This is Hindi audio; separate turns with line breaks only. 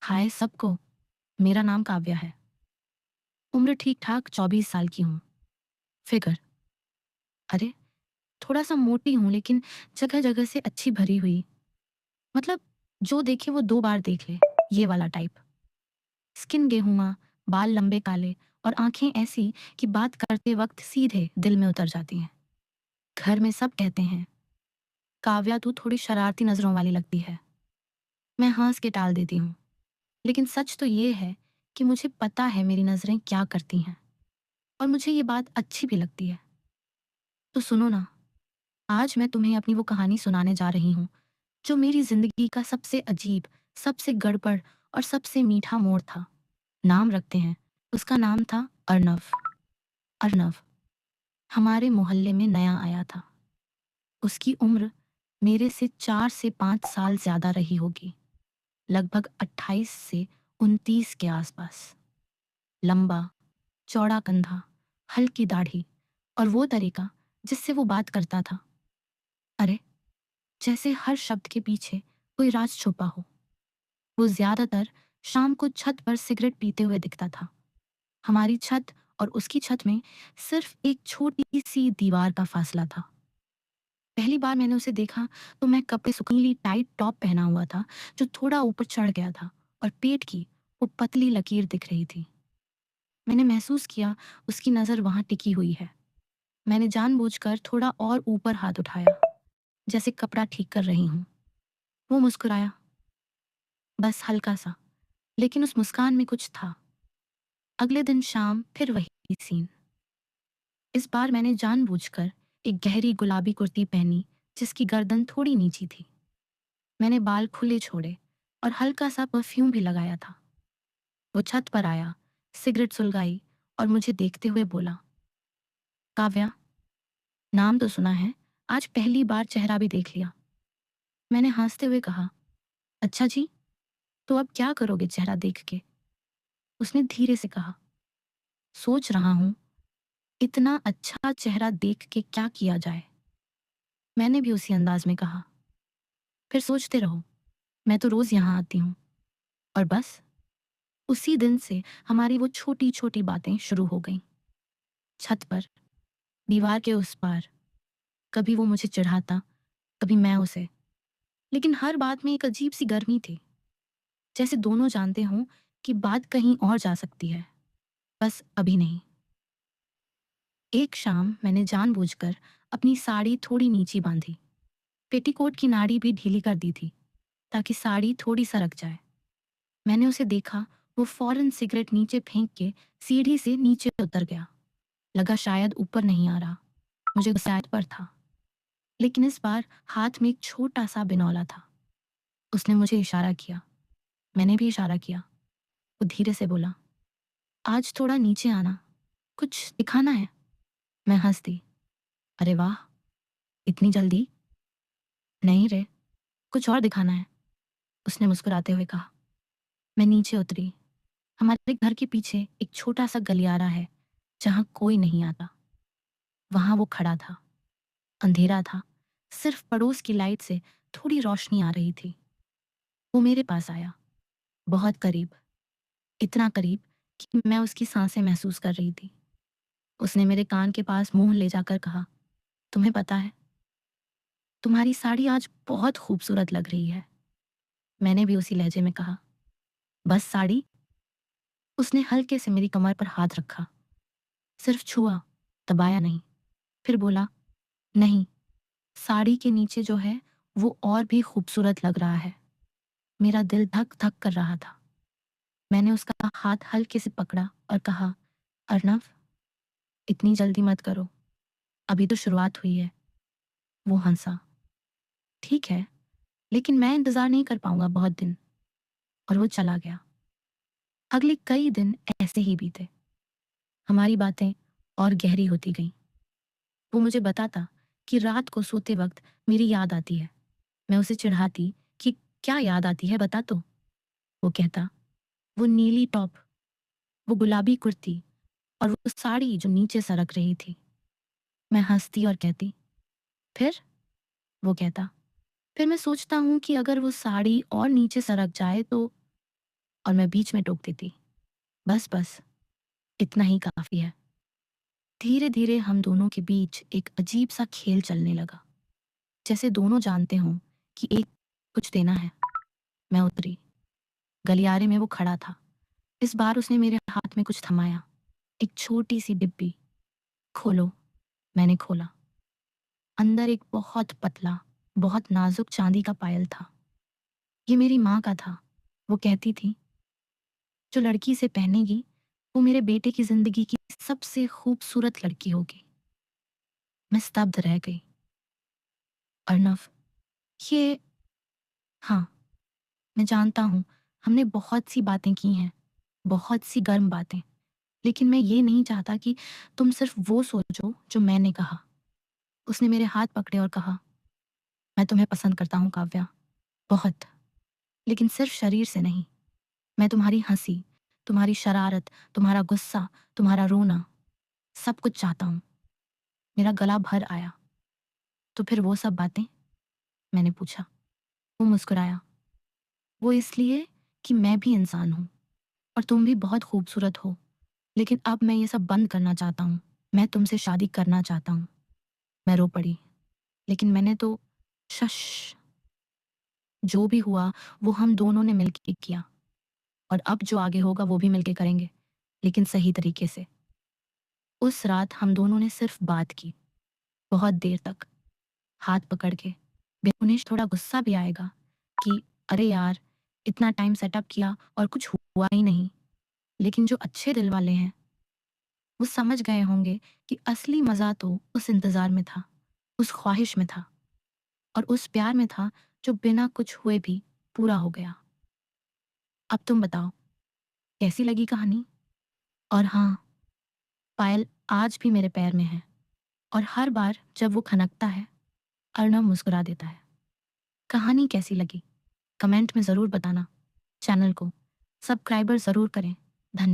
हाय सबको। मेरा नाम काव्या है। उम्र ठीक ठाक 24 साल की हूँ। फिगर, अरे थोड़ा सा मोटी हूँ लेकिन जगह जगह से अच्छी भरी हुई। मतलब जो देखे वो 2 बार देख ले, ये वाला टाइप। स्किन गेहुआ, बाल लंबे काले और आंखें ऐसी कि बात करते वक्त सीधे दिल में उतर जाती हैं। घर में सब कहते हैं, काव्या तू थोड़ी शरारती नजरों वाली लगती है। मैं हंस के टाल देती हूँ, लेकिन सच तो ये है कि मुझे पता है मेरी नजरें क्या करती हैं, और मुझे ये बात अच्छी भी लगती है। तो सुनो ना, आज मैं तुम्हें अपनी वो कहानी सुनाने जा रही हूँ जो मेरी जिंदगी का सबसे अजीब, सबसे गड़बड़ और सबसे मीठा मोड़ था। नाम रखते हैं। उसका नाम था अर्नव। अर्नव हमारे मोहल्ले में नया आया था। उसकी उम्र मेरे से 4 से 5 साल ज्यादा रही होगी, लगभग 28 से 29 के आसपास। लंबा, चौड़ा कंधा, हल्की दाढ़ी और वो तरीका जिससे वो बात करता था, अरे जैसे हर शब्द के पीछे कोई राज छुपा हो। वो ज्यादातर शाम को छत पर सिगरेट पीते हुए दिखता था। हमारी छत और उसकी छत में सिर्फ एक छोटी सी दीवार का फासला था। पहली बार मैंने उसे देखा तो मैं कपड़े सुकूनी टाइट टॉप पहना हुआ था जो थोड़ा ऊपर चढ़ गया था, और पेट की वो पतली लकीर दिख रही थी। मैंने महसूस किया उसकी नजर वहां टिकी हुई है। मैंने जानबूझकर थोड़ा और ऊपर हाथ उठाया, जैसे कपड़ा ठीक कर रही हूं। वो मुस्कुराया, बस हल्का सा, लेकिन उस मुस्कान में कुछ था। अगले दिन शाम फिर वही सीन। इस बार मैंने जानबूझकर एक गहरी गुलाबी कुर्ती पहनी जिसकी गर्दन थोड़ी नीची थी। मैंने बाल खुले छोड़े और हल्का सा परफ्यूम भी लगाया था। वो छत पर आया, सिगरेट सुलगाई और मुझे देखते हुए बोला, काव्या, नाम तो सुना है, आज पहली बार चेहरा भी देख लिया। मैंने हंसते हुए कहा, अच्छा जी, तो अब क्या करोगे चेहरा देख के? उसने धीरे से कहा, सोच रहा हूं इतना अच्छा चेहरा देख के क्या किया जाए। मैंने भी उसी अंदाज में कहा, फिर सोचते रहो, मैं तो रोज यहाँ आती हूँ। और बस उसी दिन से हमारी वो छोटी छोटी बातें शुरू हो गईं। छत पर, दीवार के उस पार, कभी वो मुझे चिढ़ाता, कभी मैं उसे। लेकिन हर बात में एक अजीब सी गर्मी थी, जैसे दोनों जानते हों कि बात कहीं और जा सकती है, बस अभी नहीं। एक शाम मैंने जानबूझकर अपनी साड़ी थोड़ी नीची बांधी, पेटीकोट की नाड़ी भी ढीली कर दी थी ताकि साड़ी थोड़ी सरक जाए। मैंने उसे देखा, वो फौरन सिगरेट नीचे फेंक के सीढ़ी से नीचे उतर गया। लगा शायद ऊपर नहीं आ रहा। मुझे गुस्सा पर था, लेकिन इस बार हाथ में एक छोटा सा बिनौला था। उसने मुझे इशारा किया, मैंने भी इशारा किया। वो धीरे से बोला, आज थोड़ा नीचे आना, कुछ दिखाना है। मैं हंस दी, अरे वाह, इतनी जल्दी? नहीं रे, कुछ और दिखाना है, उसने मुस्कुराते हुए कहा। मैं नीचे उतरी। हमारे घर के पीछे एक छोटा सा गलियारा है जहां कोई नहीं आता। वहां वो खड़ा था। अंधेरा था, सिर्फ पड़ोस की लाइट से थोड़ी रोशनी आ रही थी। वो मेरे पास आया, बहुत करीब, इतना करीब कि मैं उसकी सांसें महसूस कर रही थी। उसने मेरे कान के पास मुंह ले जाकर कहा, तुम्हें पता है, तुम्हारी साड़ी आज बहुत खूबसूरत लग रही है। मैंने भी उसी लहजे में कहा, बस साड़ी? उसने हल्के से मेरी कमर पर हाथ रखा, सिर्फ छुआ, दबाया नहीं। फिर बोला, नहीं, साड़ी के नीचे जो है वो और भी खूबसूरत लग रहा है। मेरा दिल धक धक कर रहा था। मैंने उसका हाथ हल्के से पकड़ा और कहा, अर्नव, इतनी जल्दी मत करो, अभी तो शुरुआत हुई है। वो हंसा, ठीक है, लेकिन मैं इंतजार नहीं कर पाऊंगा बहुत दिन। और वो चला गया। अगले कई दिन ऐसे ही बीते। हमारी बातें और गहरी होती गईं। वो मुझे बताता कि रात को सोते वक्त मेरी याद आती है। मैं उसे चिढ़ाती कि क्या याद आती है बता तो। वो कहता, वो नीली टॉप, वो गुलाबी कुर्ती और वो साड़ी जो नीचे सरक रही थी। मैं हंसती और कहती, फिर? वो कहता, फिर मैं सोचता हूँ कि अगर वो साड़ी और नीचे सरक जाए तो। और मैं बीच में टोक देती, बस बस, इतना ही काफ़ी है। धीरे धीरे हम दोनों के बीच एक अजीब सा खेल चलने लगा, जैसे दोनों जानते हों कि एक कुछ देना है। मैं उतरी। गलियारे में वो खड़ा था। इस बार उसने मेरे हाथ में कुछ थमाया, एक छोटी सी डिब्बी। खोलो। मैंने खोला। अंदर एक बहुत पतला, बहुत नाजुक चांदी का पायल था। ये मेरी माँ का था। वो कहती थी, जो लड़की से पहनेगी वो मेरे बेटे की जिंदगी की सबसे खूबसूरत लड़की होगी। मैं स्तब्ध रह गई। अर्नव, ये, हाँ, मैं जानता हूँ, हमने बहुत सी बातें की हैं, बहुत सी गर्म बातें, लेकिन मैं ये नहीं चाहता कि तुम सिर्फ वो सोचो जो मैंने कहा। उसने मेरे हाथ पकड़े और कहा, मैं तुम्हें पसंद करता हूँ काव्या, बहुत, लेकिन सिर्फ शरीर से नहीं। मैं तुम्हारी हंसी, तुम्हारी शरारत, तुम्हारा गुस्सा, तुम्हारा रोना, सब कुछ चाहता हूँ। मेरा गला भर आया। तो फिर वो सब बातें? मैंने पूछा। वो मुस्कुराया। वो इसलिए कि मैं भी इंसान हूँ और तुम भी बहुत खूबसूरत हो, लेकिन अब मैं ये सब बंद करना चाहता हूँ। मैं तुमसे शादी करना चाहता हूँ। मैं रो पड़ी। लेकिन मैंने तो, शश, जो भी हुआ वो हम दोनों ने मिलके किया, और अब जो आगे होगा वो भी मिलके करेंगे, लेकिन सही तरीके से। उस रात हम दोनों ने सिर्फ बात की, बहुत देर तक, हाथ पकड़ के। उन्हें थोड़ा गुस्सा भी आएगा कि अरे यार, इतना टाइम सेटअप किया और कुछ हुआ ही नहीं, लेकिन जो अच्छे दिल वाले हैं वो समझ गए होंगे कि असली मज़ा तो उस इंतज़ार में था, उस ख्वाहिश में था, और उस प्यार में था जो बिना कुछ हुए भी पूरा हो गया। अब तुम बताओ, कैसी लगी कहानी? और हाँ, पायल आज भी मेरे पैर में है, और हर बार जब वो खनकता है, अर्णव मुस्कुरा देता है। कहानी कैसी लगी? कमेंट में ज़रूर बताना। चैनल को सब्सक्राइबर ज़रूर करें। धन्यवाद।